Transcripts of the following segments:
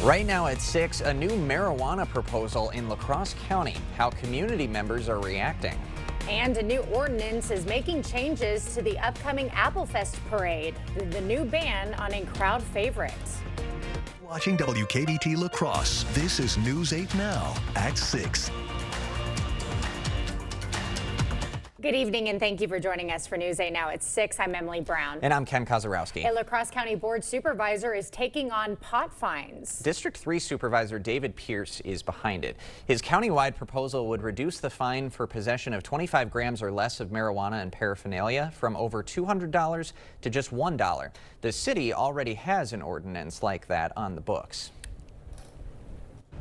Right now at 6, a new marijuana proposal in La Crosse County, how community members are reacting. And a new ordinance is making changes to the upcoming Applefest parade, the new ban on a crowd favorite. Watching WKBT La Crosse, this is News 8 Now at 6. Good evening and thank you for joining us for News 8 Now at 6. I'm Emily Brown. And I'm Ken Kozarowski. A La Crosse County Board Supervisor is taking on pot fines. District 3 Supervisor David Pierce is behind it. His countywide proposal would reduce the fine for possession of 25 grams or less of marijuana and paraphernalia from over $200 to just $1. The city already has an ordinance like that on the books.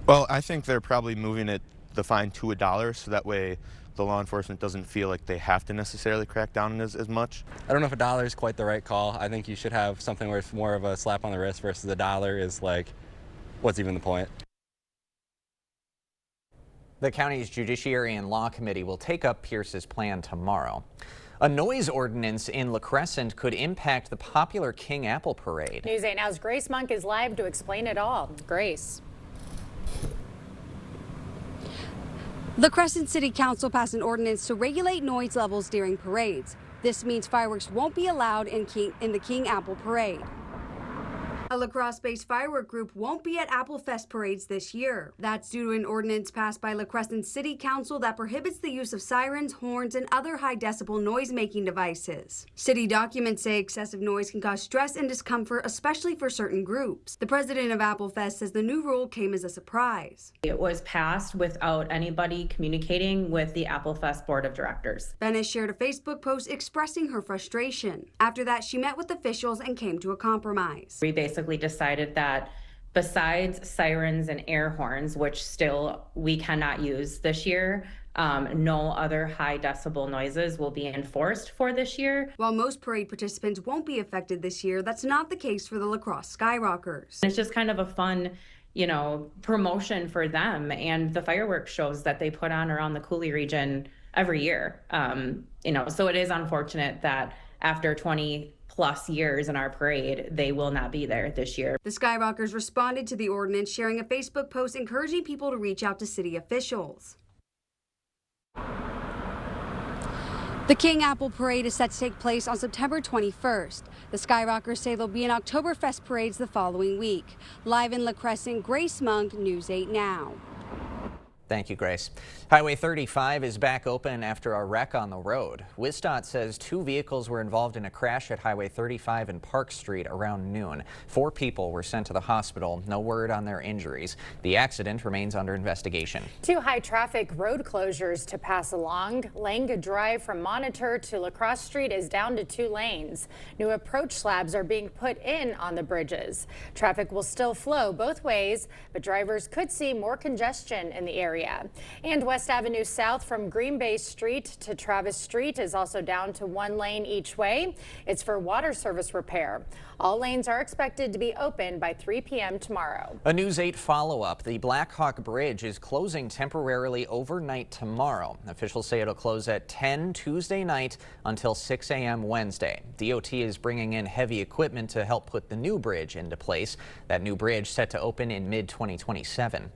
Well, I think they're probably moving the fine to $1 so that way the law enforcement doesn't feel like they have to necessarily crack down as much. I don't know if $1 is quite the right call. I think you should have something where it's more of a slap on the wrist versus $1 is like, what's even the point? The county's Judiciary and Law Committee will take up Pierce's plan tomorrow. A noise ordinance in La Crescent could impact the popular King Apple Parade. News 8 Now's Grace Monk is live to explain it all. Grace. The Crescent City Council passed an ordinance to regulate noise levels during parades. This means fireworks won't be allowed in the King Apple Parade. A La Crosse-based firework group won't be at Applefest parades this year. That's due to an ordinance passed by La Crescent City Council that prohibits the use of sirens, horns, and other high-decibel noise-making devices. City documents say excessive noise can cause stress and discomfort, especially for certain groups. The president of Applefest says the new rule came as a surprise. It was passed without anybody communicating with the Applefest Board of Directors. Bennis shared a Facebook post expressing her frustration. After that, she met with officials and came to a compromise. We basically decided that besides sirens and air horns, which still we cannot use this year, no other high decibel noises will be enforced for this year. While most parade participants won't be affected this year, that's not the case for the La Crosse Skyrockers. It's just kind of a fun, promotion for them and the fireworks shows that they put on around the Coulee region every year. So it is unfortunate that after 20+ years in our parade, they will not be there this year. The Skyrockers responded to the ordinance, sharing a Facebook post encouraging people to reach out to city officials. The King Apple Parade is set to take place on September 21st. The Skyrockers say there'll be an Oktoberfest parades the following week. Live in La Crescent, Grace Monk, News 8 Now. Thank you, Grace. Highway 35 is back open after a wreck on the road. WSDOT says 2 vehicles were involved in a crash at Highway 35 and Park Street around noon. 4 people were sent to the hospital. No word on their injuries. The accident remains under investigation. 2 high-traffic road closures to pass along. Langa Drive from Monitor to La Crosse Street is down to 2 lanes. New approach slabs are being put in on the bridges. Traffic will still flow both ways, but drivers could see more congestion in the area. And West Avenue South from Green Bay Street to Travis Street is also down to 1 lane each way. It's for water service repair. All lanes are expected to be open by 3 p.m. tomorrow. A News 8 follow-up. The Black Hawk Bridge is closing temporarily overnight tomorrow. Officials say it'll close at 10 Tuesday night until 6 a.m. Wednesday. DOT is bringing in heavy equipment to help put the new bridge into place. That new bridge set to open in mid-2027.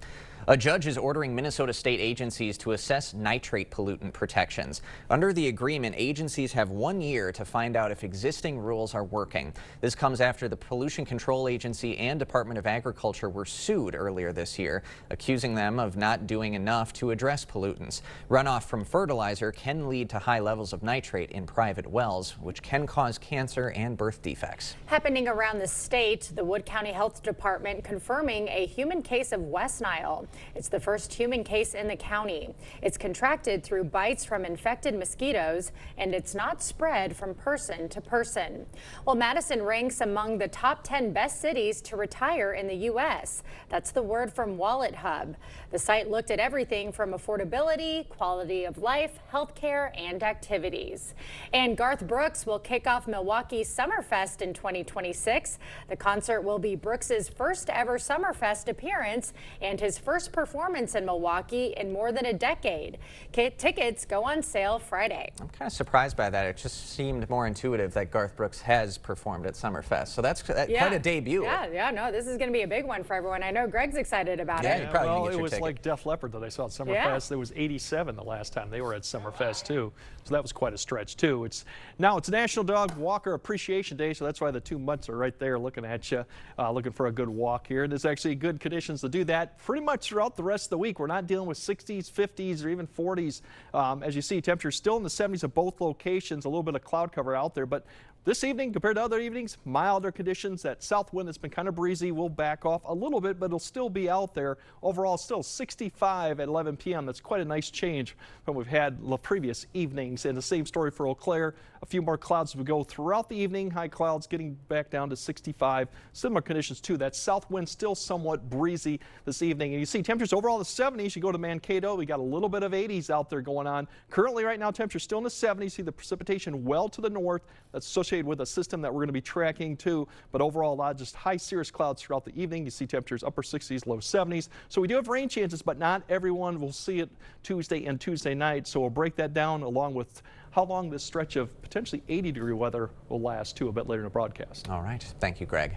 A judge is ordering Minnesota state agencies to assess nitrate pollutant protections. Under the agreement, agencies have 1 year to find out if existing rules are working. This comes after the Pollution Control Agency and Department of Agriculture were sued earlier this year, accusing them of not doing enough to address pollutants. Runoff from fertilizer can lead to high levels of nitrate in private wells, which can cause cancer and birth defects. Happening around the state, the Wood County Health Department confirming a human case of West Nile. It's the first human case in the county. It's contracted through bites from infected mosquitoes, and it's not spread from person to person. Well, Madison ranks among the top 10 best cities to retire in the U.S. That's the word from Wallet Hub. The site looked at everything from affordability, quality of life, healthcare, and activities. And Garth Brooks will kick off Milwaukee's Summerfest in 2026. The concert will be Brooks's first ever Summerfest appearance and his first first performance in Milwaukee in more than a decade. Tickets go on sale Friday. I'm kind of surprised by that. It just seemed more intuitive that Garth Brooks has performed at Summerfest. So that's quite a debut. Yeah, no, this is going to be a big one for everyone. I know Greg's excited about Yeah, it. you probably Well, can get it your was ticket. like Def Leppard that I saw at Summerfest. Yeah. There was 87 the last time they were at Summerfest too. So that was quite a stretch too. It's National Dog Walker Appreciation Day, so that's why the 2 months are right there looking at you, looking for a good walk here. And there's actually good conditions to do that pretty much throughout the rest of the week. We're not dealing with 60s, 50s, or even 40s. As you see, temperatures still in the 70s at both locations. A little bit of cloud cover out there, but this evening, compared to other evenings, milder conditions. That south wind that's been kind of breezy will back off a little bit, but it'll still be out there. Overall, still 65 at 11 p.m. That's quite a nice change from what we've had the previous evenings. And the same story for Eau Claire. A few more clouds as we go throughout the evening. High clouds getting back down to 65. Similar conditions too. That south wind still somewhat breezy this evening. And you see temperatures overall in the 70s. You go to Mankato, we got a little bit of 80s out there going on. Currently right now, temperatures still in the 70s. See the precipitation well to the north. That's associated with a system that we're going to be tracking too, but overall a lot of just high cirrus clouds throughout the evening. You see temperatures upper 60s, low 70s. So we do have rain chances, but not everyone will see it Tuesday and Tuesday night. So we'll break that down along with how long this stretch of potentially 80-degree weather will last too a bit later in the broadcast. All right. Thank you, Greg.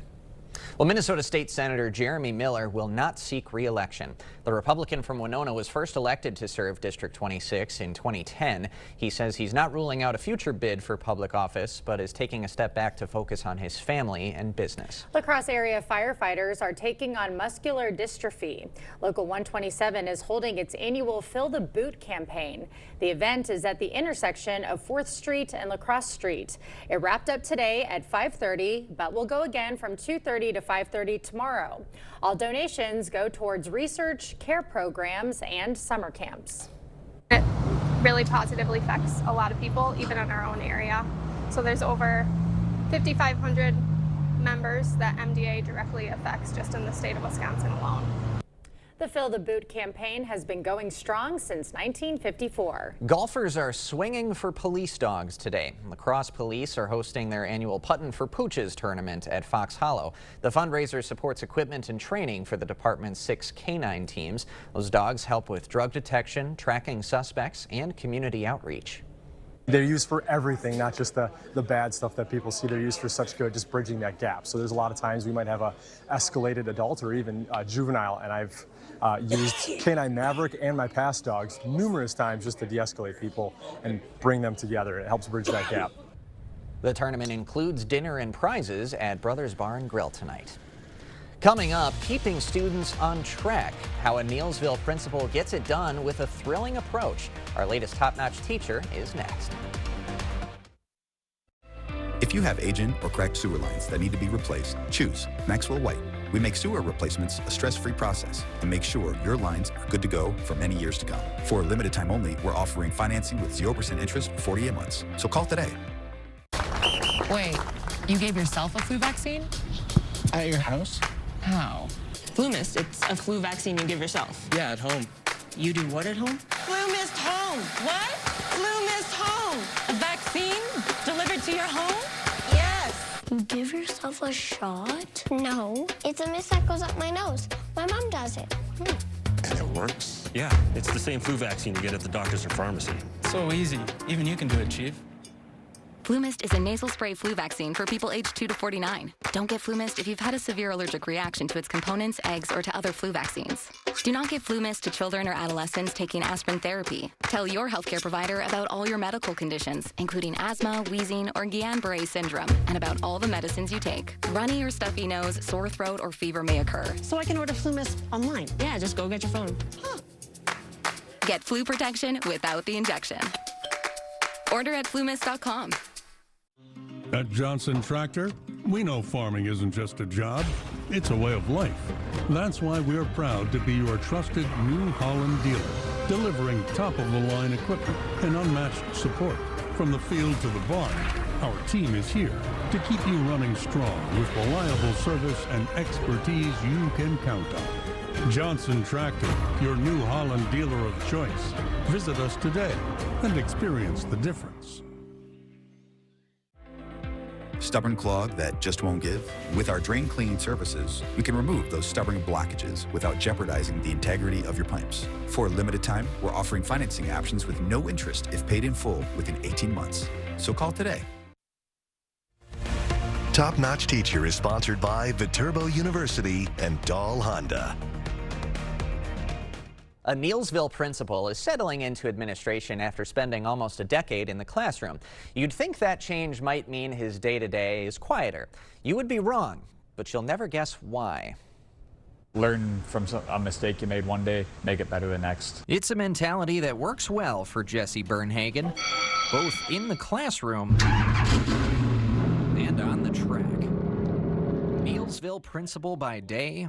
Well, Minnesota State Senator Jeremy Miller will not seek re-election. The Republican from Winona was first elected to serve District 26 in 2010. He says he's not ruling out a future bid for public office, but is taking a step back to focus on his family and business. La Crosse area firefighters are taking on muscular dystrophy. Local 127 is holding its annual Fill the Boot campaign. The event is at the intersection of 4th Street and La Crosse Street. It wrapped up today at 5:30, but will go again from 2:30 to 5:30 tomorrow. All donations go towards research, care programs, and summer camps. It really positively affects a lot of people, even in our own area. So there's over 5,500 members that MDA directly affects just in the state of Wisconsin alone. The Fill the Boot campaign has been going strong since 1954. Golfers are swinging for police dogs today. La Crosse Police are hosting their annual Puttin' for Pooches tournament at Fox Hollow. The fundraiser supports equipment and training for the department's 6 canine teams. Those dogs help with drug detection, tracking suspects, and community outreach. They're used for everything, not just the bad stuff that people see. They're used for such good, just bridging that gap. So there's a lot of times we might have a escalated adult or even a juvenile, and I've used Canine Maverick and my past dogs numerous times just to de-escalate people and bring them together. It helps bridge that gap. The tournament includes dinner and prizes at Brothers Bar and Grill tonight. Coming up, keeping students on track, how a Neelsville principal gets it done with a thrilling approach. Our latest top-notch teacher is next. If you have aging or cracked sewer lines that need to be replaced, choose Maxwell White. We make sewer replacements a stress-free process and make sure your lines are good to go for many years to come. For a limited time only, we're offering financing with 0% interest for 48 months. So call today. Wait, you gave yourself a flu vaccine? At your house? How? FluMist, it's a flu vaccine you give yourself. Yeah, at home. You do what at home? FluMist Home. What? FluMist Home. A vaccine delivered to your home? Yes. You give yourself a shot? No, it's a mist that goes up my nose. My mom does it. And it works? Yeah, it's the same flu vaccine you get at the doctor's or pharmacy. So easy. Even you can do it, Chief. FluMist is a nasal spray flu vaccine for people aged 2 to 49. Don't get FluMist if you've had a severe allergic reaction to its components, eggs, or to other flu vaccines. Do not give FluMist to children or adolescents taking aspirin therapy. Tell your healthcare provider about all your medical conditions, including asthma, wheezing, or Guillain-Barré syndrome, and about all the medicines you take. Runny or stuffy nose, sore throat, or fever may occur. So I can order FluMist online? Yeah, just go get your phone. Get flu protection without the injection. Order at flumist.com. At Johnson Tractor, we know farming isn't just a job, it's a way of life. That's why we're proud to be your trusted New Holland dealer, delivering top-of-the-line equipment and unmatched support. From the field to the barn, our team is here to keep you running strong with reliable service and expertise you can count on. Johnson Tractor, your New Holland dealer of choice. Visit us today and experience the difference. Stubborn clog that just won't give? With our drain cleaning services, we can remove those stubborn blockages without jeopardizing the integrity of your pipes. For a limited time, we're offering financing options with no interest if paid in full within 18 months. So call today. Top Notch Teacher is sponsored by Viterbo University and Dahl Honda. A Neillsville principal is settling into administration after spending almost a decade in the classroom. You'd think that change might mean his day-to-day is quieter. You would be wrong, but you'll never guess why. Learn from a mistake you made one day, make it better the next. It's a mentality that works well for Jesse Bernhagen, both in the classroom and on the track. Neillsville principal by day,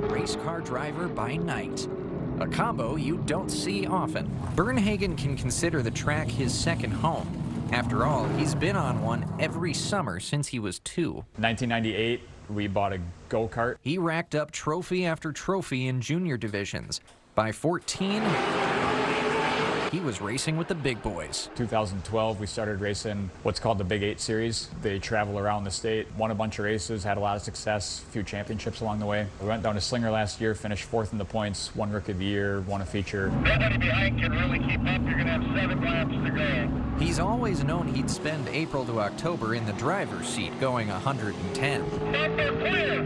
race car driver by night. A combo you don't see often. Bernhagen can consider the track his second home. After all, he's been on one every summer since he was 2. 1998, we bought a go-kart. He racked up trophy after trophy in junior divisions. By 14, he was racing with the big boys. 2012, we started racing what's called the Big 8 Series. They travel around the state, won a bunch of races, had a lot of success, a few championships along the way. We went down to Slinger last year, finished 4th in the points, won Rookie of the Year, won a feature. Nobody behind can really keep up. You're going to have 7 laps to go. He's always known he'd spend April to October in the driver's seat going 110. Clear.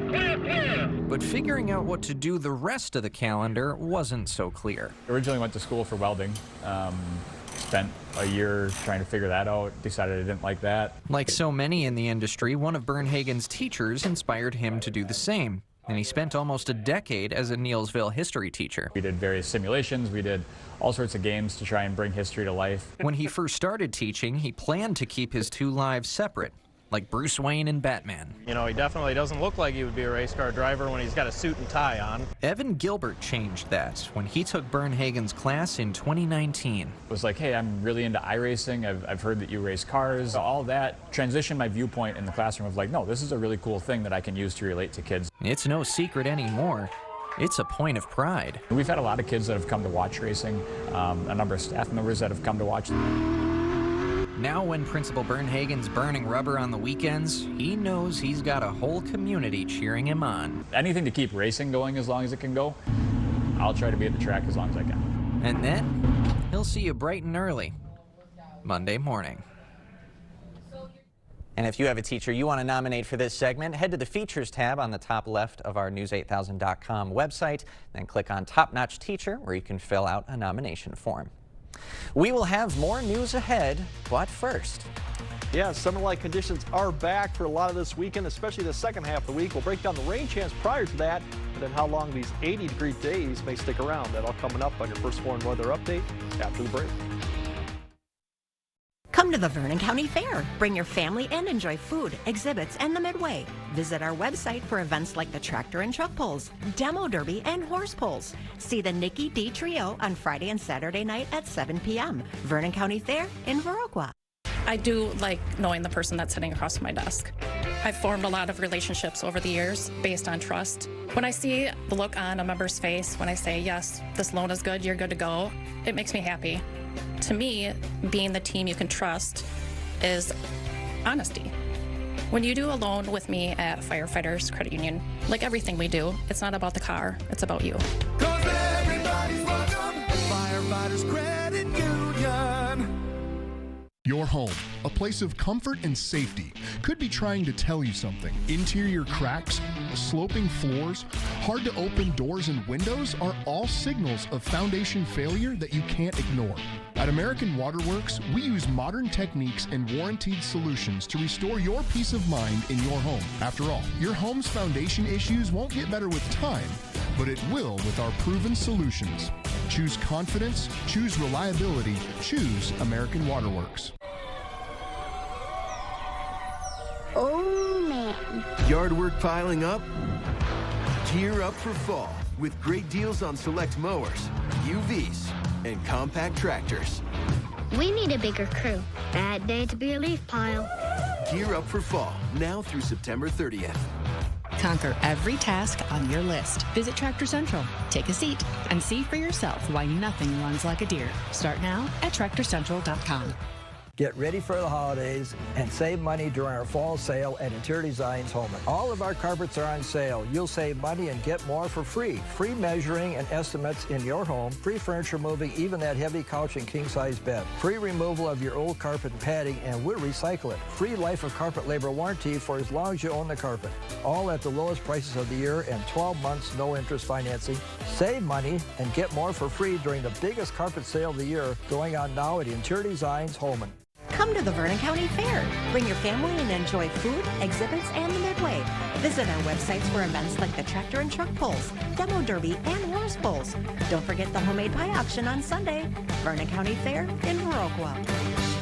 But figuring out what to do the rest of the calendar wasn't so clear. Originally went to school for welding. Spent a year trying to figure that out, decided I didn't like that. Like so many in the industry, one of Bernhagen's teachers inspired him to do the same. And he spent almost a decade as a Neillsville history teacher. We did various simulations, we did all sorts of games to try and bring history to life. When he first started teaching, he planned to keep his 2 lives separate, like Bruce Wayne and Batman. You know, he definitely doesn't look like he would be a race car driver when he's got a suit and tie on. Evan Gilbert changed that when he took Bernhagen's class in 2019. It was like, hey, I'm really into iRacing. I've heard that you race cars. All that transitioned my viewpoint in the classroom of like, no, this is a really cool thing that I can use to relate to kids. It's no secret anymore. It's a point of pride. We've had a lot of kids that have come to watch racing, a number of staff members that have come to watch. Now when Principal Bernhagen's burning rubber on the weekends, he knows he's got a whole community cheering him on. Anything to keep racing going as long as it can go, I'll try to be at the track as long as I can. And then he'll see you bright and early, Monday morning. And if you have a teacher you want to nominate for this segment, head to the Features tab on the top left of our news8000.com website, then click on Top Notch Teacher, where you can fill out a nomination form. We will have more news ahead, but first. Yeah, summer-like conditions are back for a lot of this weekend, especially the second half of the week. We'll break down the rain chance prior to that, and then how long these 80-degree days may stick around. That all coming up on your First Warn Weather Update after the break. Come to the Vernon County Fair. Bring your family and enjoy food, exhibits, and the Midway. Visit our website for events like the tractor and truck pulls, demo derby, and horse pulls. See the Nikki D Trio on Friday and Saturday night at 7 p.m. Vernon County Fair in Viroqua. I do like knowing the person that's sitting across from my desk. I've formed a lot of relationships over the years based on trust. When I see the look on a member's face, when I say, yes, this loan is good, you're good to go, it makes me happy. To me, being the team you can trust is honesty. When you do a loan with me at Firefighters Credit Union, like everything we do, it's not about the car, it's about you. 'Cause everybody's welcome at Firefighters Credit Union. Your home, a place of comfort and safety, could be trying to tell you something. Interior cracks, sloping floors, hard to open doors and windows are all signals of foundation failure that you can't ignore. At American Waterworks, we use modern techniques and warranted solutions to restore your peace of mind in your home. After all, your home's foundation issues won't get better with time, but it will with our proven solutions. Choose confidence, choose reliability, choose American Waterworks. Oh man. Yard work piling up? Gear up for fall with great deals on select mowers, UVs, and compact tractors. We need a bigger crew. Bad day to be a leaf pile. Gear up for fall, now through September 30th. Conquer every task on your list. Visit Tractor Central, take a seat, and see for yourself why nothing runs like a deer. Start now at TractorCentral.com. Get ready for the holidays and save money during our fall sale at Interior Designs Holman. All of our carpets are on sale. You'll save money and get more for free. Free measuring and estimates in your home. Free furniture moving, even that heavy couch and king-size bed. Free removal of your old carpet and padding, and we'll recycle it. Free life of carpet labor warranty for as long as you own the carpet. All at the lowest prices of the year and 12 months no interest financing. Save money and get more for free during the biggest carpet sale of the year going on now at Interior Designs Holman. Come to the Vernon County Fair. Bring your family and enjoy food, exhibits, and the Midway. Visit our websites for events like the tractor and truck pulls, demo derby, and horse pulls. Don't forget the homemade pie auction on Sunday. Vernon County Fair in Viroqua.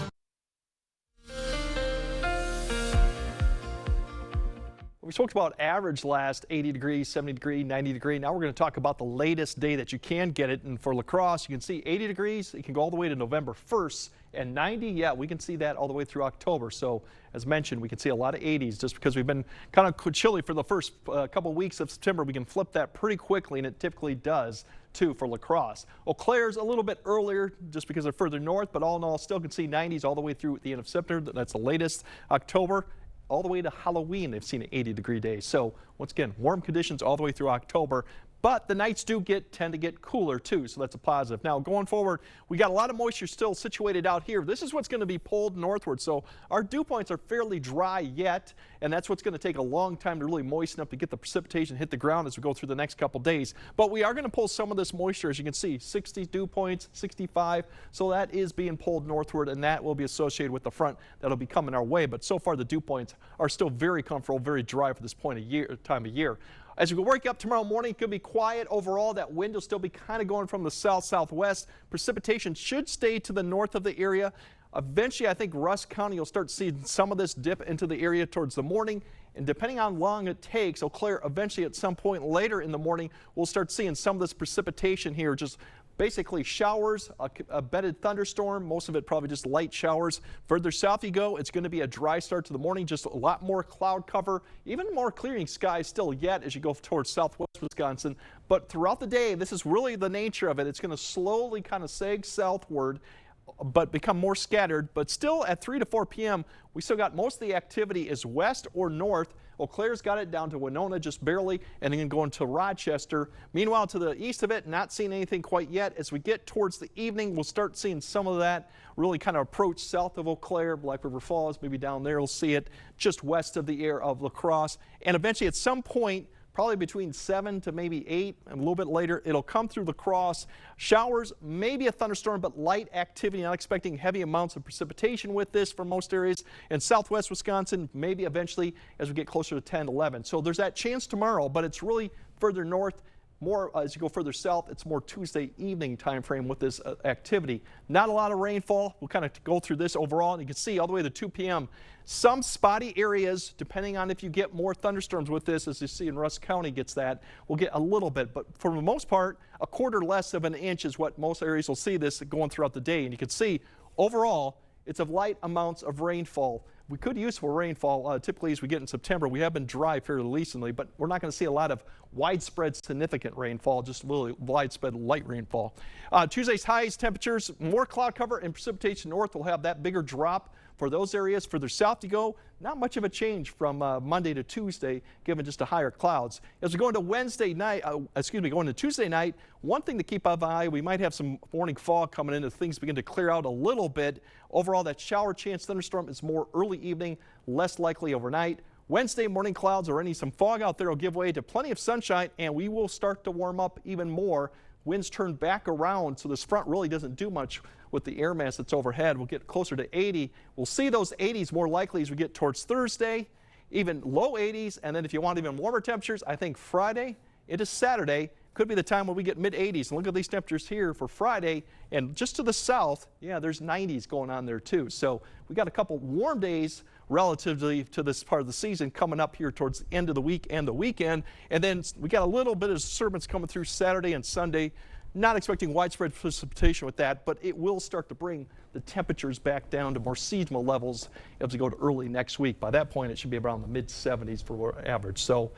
We spoke about average last 80 degree, 70 degree, 90 degree. Now we're going to talk about the latest day that you can get it. And for La Crosse, you can see 80 degrees. It can go all the way to November 1st. And 90, yeah, we can see that all the way through October. So as mentioned, we can see a lot of 80s just because we've been kind of chilly for the first couple weeks of September. We can flip that pretty quickly, and it typically does too for La Crosse. Eau Claire's a little bit earlier just because they're further north, but all in all, still can see 90s all the way through the end of September. That's the latest. October, all the way to Halloween, they've seen an 80-degree day. So once again, warm conditions all the way through October. But the nights tend to get cooler too, so that's a positive. Now going forward, we got a lot of moisture still situated out here. This is what's going to be pulled northward, so our dew points are fairly dry yet, and that's what's going to take a long time to really moisten up to get the precipitation hit the ground as we go through the next couple days. But we are going to pull some of this moisture, as you can see, 60 dew points, 65, so that is being pulled northward, and that will be associated with the front that'll be coming our way. But so far the dew points are still very comfortable, very dry for this time of year. As we wake up tomorrow morning, it could be quiet overall. That wind will still be kind of going from the south-southwest. Precipitation should stay to the north of the area. Eventually, I think Rusk County will start seeing some of this dip into the area towards the morning. And depending on how long it takes, Eau Claire eventually at some point later in the morning, we'll start seeing some of this precipitation here, just basically showers, a bedded thunderstorm, most of it probably just light showers. Further south you go, it's going to be a dry start to the morning, just a lot more cloud cover, even more clearing skies still yet as you go towards southwest Wisconsin. But throughout the day, this is really the nature of it. It's going to slowly kind of sag southward, but become more scattered. But still at 3 to 4 p.m., we still got most of the activity is west or north. Eau Claire's got it down to Winona just barely, and then going to Rochester. Meanwhile, to the east of it, not seeing anything quite yet. As we get towards the evening, we'll start seeing some of that really kind of approach south of Eau Claire. Black River Falls, maybe down there, we'll see it just west of the air of La Crosse. And eventually at some point, probably between 7 to maybe 8, and a little bit later, it'll come through La Crosse. Showers, maybe a thunderstorm, but light activity. Not expecting heavy amounts of precipitation with this for most areas. In southwest Wisconsin, maybe eventually as we get closer to 10, 11. So there's that chance tomorrow, but it's really further north. More as you go further south, it's more Tuesday evening time frame with this activity. Not a lot of rainfall. We'll kind of go through this overall, and you can see all the way to 2 p.m. Some spotty areas, depending on if you get more thunderstorms with this, as you see in Rusk County gets that, we'll get a little bit. But for the most part, a quarter less of an inch is what most areas will see this going throughout the day. And you can see overall, it's of light amounts of rainfall. We could use for rainfall typically as we get in September. We have been dry fairly recently, but we're not going to see a lot of widespread significant rainfall, just really widespread light rainfall. Tuesday's highs temperatures, more cloud cover and precipitation north will have that bigger drop for those areas. Further south you go, not much of a change from Monday to Tuesday, given just the higher clouds. As we go into going to Tuesday night, one thing to keep an eye, we might have some morning fog coming in as things begin to clear out a little bit. Overall, that shower chance thunderstorm is more early evening, less likely overnight. Wednesday morning clouds or some fog out there will give way to plenty of sunshine, and we will start to warm up even more. Winds turn back around, so this front really doesn't do much with the air mass that's overhead. We'll get closer to 80. We'll see those 80s more likely as we get towards Thursday, even low 80s. And then if you want even warmer temperatures, I think Friday into Saturday could be the time when we get mid-80s. And look at these temperatures here for Friday. And just to the south, yeah, there's 90s going on there too. So we got a couple warm days relatively to this part of the season coming up here towards the end of the week and the weekend. And then we got a little bit of disturbance coming through Saturday and Sunday. Not expecting widespread precipitation with that, but it will start to bring the temperatures back down to more seasonal levels as we go to early next week. By that point, it should be around the mid-70s for average. So,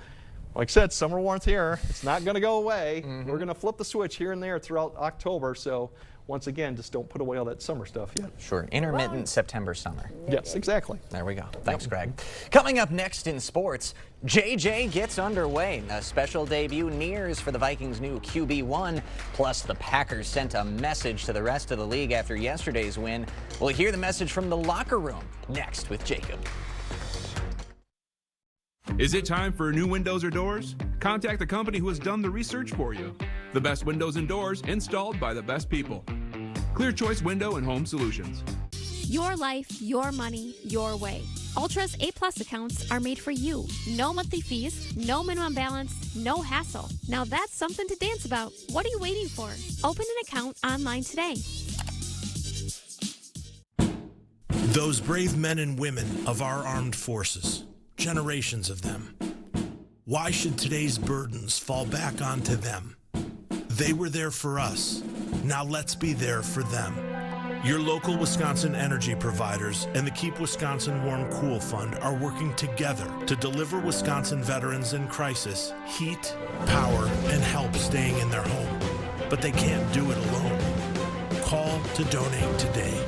like I said, summer warmth here. It's not going to go away. We're going to flip the switch here and there throughout October. So once again, just don't put away all that summer stuff yet. Sure, intermittent September, summer. Yes, exactly. There we go. Thanks, Greg. Coming up next in sports, JJ gets underway. A special debut nears for the Vikings' new QB1. Plus, the Packers sent a message to the rest of the league after yesterday's win. We'll hear the message from the locker room next with Jacob. Is it time for new windows or doors? Contact the company who has done the research for you. The best windows and doors installed by the best people. Clear Choice Window and Home Solutions. Your life, your money, your way. Ultra's A+ accounts are made for you. No monthly fees, no minimum balance, no hassle. Now that's something to dance about. What are you waiting for? Open an account online today. Those brave men and women of our armed forces. Generations of them. Why should today's burdens fall back onto them? They were there for us. Now let's be there for them. Your local Wisconsin energy providers and the Keep Wisconsin Warm Cool Fund are working together to deliver Wisconsin veterans in crisis heat, power, and help staying in their home. But they can't do it alone. Call to donate today.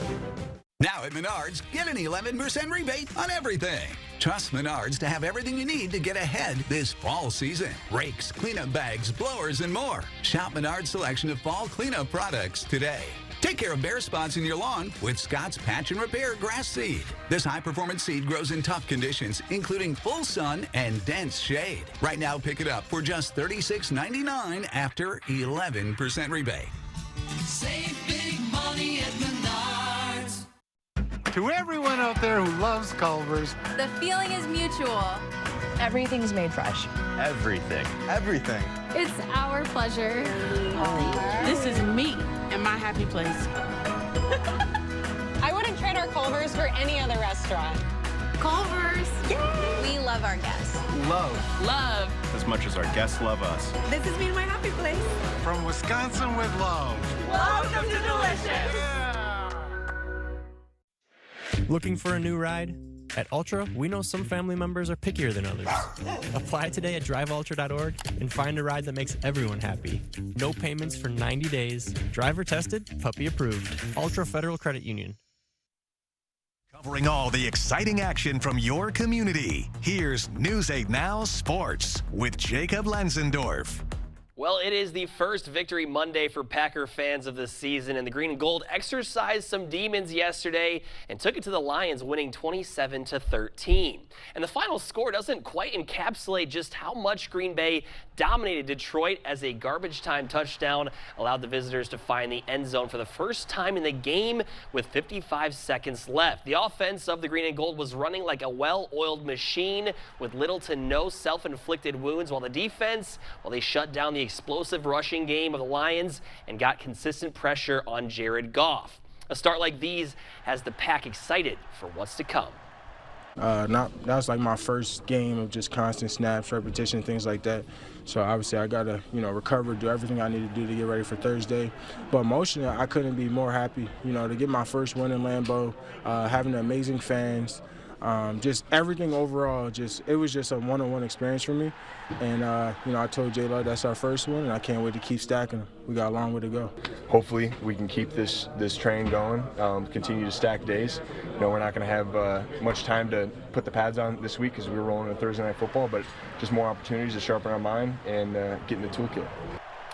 Now at Menards, get an 11% rebate on everything. Trust Menards to have everything you need to get ahead this fall season. Rakes, cleanup bags, blowers, and more. Shop Menards' selection of fall cleanup products today. Take care of bare spots in your lawn with Scott's Patch and Repair Grass Seed. This high-performance seed grows in tough conditions, including full sun and dense shade. Right now, pick it up for just $36.99 after 11% rebate. Save big money at Menards. To everyone out there who loves Culver's, the feeling is mutual. Everything's made fresh. Everything. It's our pleasure. This is me and my happy place. I wouldn't trade our Culver's for any other restaurant. Culver's. Yay! We love our guests. Love. as much as our guests love us. This has been my happy place. From Wisconsin with love. Welcome to Delicious. Looking for a new ride? At Ultra, we know some family members are pickier than others. Apply today at driveultra.org and find a ride that makes everyone happy. No payments for 90 days. Driver tested, puppy approved. Ultra Federal Credit Union. Covering all the exciting action from your community. Here's News 8 Now Sports with Jacob Lenzendorf. Well, it is the first Victory Monday for Packer fans of the season, and the Green and Gold exercised some demons yesterday and took it to the Lions, winning 27-13. And the final score doesn't quite encapsulate just how much Green Bay dominated Detroit, as a garbage time touchdown allowed the visitors to find the end zone for the first time in the game with 55 seconds left. The offense of the Green and Gold was running like a well-oiled machine with little to no self-inflicted wounds, while the defense, they shut down the explosive rushing game of the Lions and got consistent pressure on Jared Goff. A start like these has the Pack excited for what's to come. That was like my first game of just constant snaps, repetition, things like that. So obviously I got to, recover, do everything I need to do to get ready for Thursday. But emotionally, I couldn't be more happy, to get my first win in Lambeau, having amazing fans. Just everything overall, it was just a one-on-one experience for me. And, I told J-Lo that's our first one, and I can't wait to keep stacking them. We got a long way to go. Hopefully we can keep this train going, continue to stack days. We're not going to have much time to put the pads on this week because we're rolling into Thursday Night Football, but just more opportunities to sharpen our mind and get in the toolkit.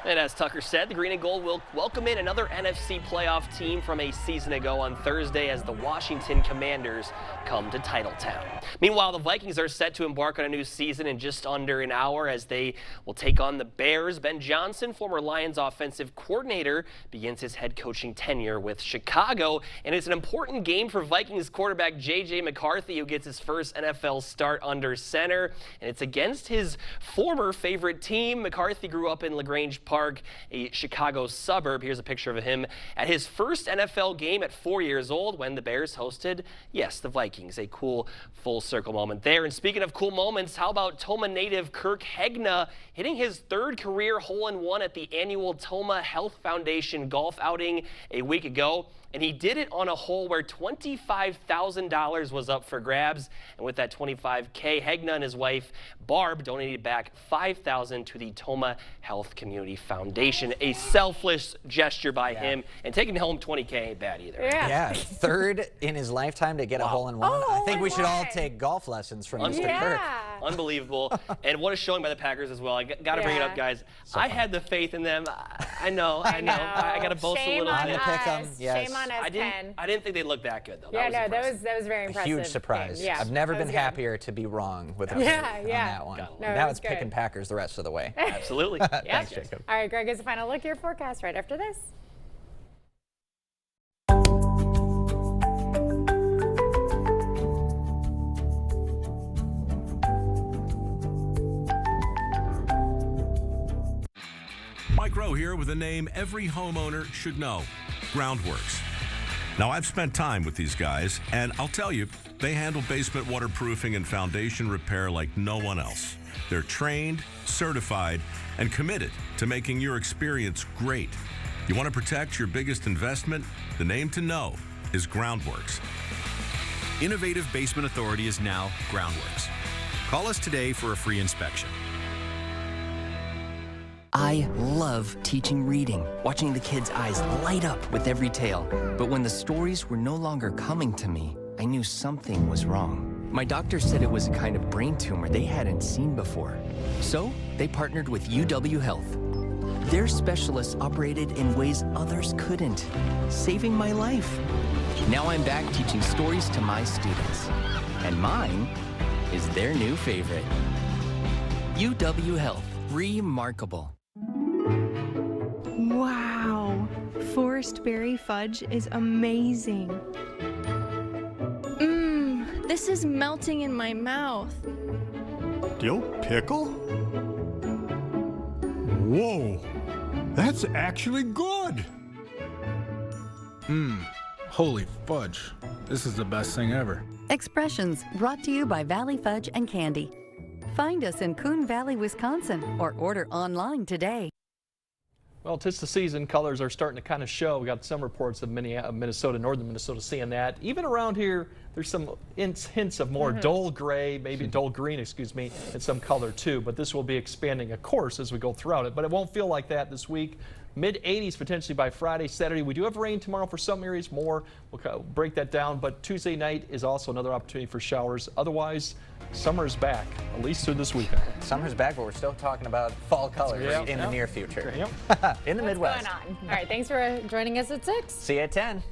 And as Tucker said, the Green and Gold will welcome in another NFC playoff team from a season ago on Thursday as the Washington Commanders come to Titletown. Meanwhile, the Vikings are set to embark on a new season in just under an hour as they will take on the Bears. Ben Johnson, former Lions offensive coordinator, begins his head coaching tenure with Chicago. And it's an important game for Vikings quarterback J.J. McCarthy, who gets his first NFL start under center. And it's against his former favorite team. McCarthy grew up in LaGrange Park, a Chicago suburb. Here's a picture of him at his first NFL game at 4 years old when the Bears hosted, the Vikings. A cool full circle moment there. And speaking of cool moments, how about Toma native Kirk Hegna hitting his third career hole-in-one at the annual Toma Health Foundation golf outing a week ago? and he did it on a hole where $25,000 was up for grabs. And with that $25K, Hegna and his wife, Barb, donated back $5,000 to the Toma Health Community Foundation. A selfless gesture by him, and taking home $20K ain't bad either. Yeah, third in his lifetime to get a hole-in-one. I think we should all take golf lessons from Mr. Kirk. Unbelievable. And what a showing by the Packers as well. I got to bring it up, guys. I had the faith in them. I know. I got to boast a little bit. Shame on us, Ken. I didn't think they looked that good, though. Yeah, that was very impressive. A huge surprise. Yeah, I've never been happier to be wrong with on that one. No, now it's picking Packers the rest of the way. Absolutely. Thanks, Jacob. All right, Greg, is the final look at your forecast right after this. Mike Rowe here with a name every homeowner should know, Groundworks. Now, I've spent time with these guys, and I'll tell you, they handle basement waterproofing and foundation repair like no one else. They're trained, certified, and committed to making your experience great. You want to protect your biggest investment? The name to know is Groundworks. Innovative Basement Authority is now Groundworks. Call us today for a free inspection. I love teaching reading, watching the kids' eyes light up with every tale. But when the stories were no longer coming to me, I knew something was wrong. My doctor said it was a kind of brain tumor they hadn't seen before. So they partnered with UW Health. Their specialists operated in ways others couldn't, saving my life. Now I'm back teaching stories to my students. And mine is their new favorite. UW Health, remarkable. Wow, Forest Berry Fudge is amazing. This is melting in my mouth. Dill pickle? Whoa, that's actually good. Holy fudge. This is the best thing ever. Expressions brought to you by Valley Fudge and Candy. Find us in Coon Valley, Wisconsin, or order online today. Well, 'tis the season. Colors are starting to kind of show. We got some reports of Minnesota, northern Minnesota, seeing that. Even around here, there's some hints of more dull gray, maybe dull green, excuse me, and some color too. But this will be expanding, of course, as we go throughout it. But it won't feel like that this week. Mid-80s potentially by Friday, Saturday. We do have rain tomorrow for some areas, more. We'll break that down. But Tuesday night is also another opportunity for showers. Otherwise, summer's back, at least through this weekend. Summer's back, but we're still talking about fall colors in the near future. In the Midwest. What's going on? All right, thanks for joining us at 6. See you at 10.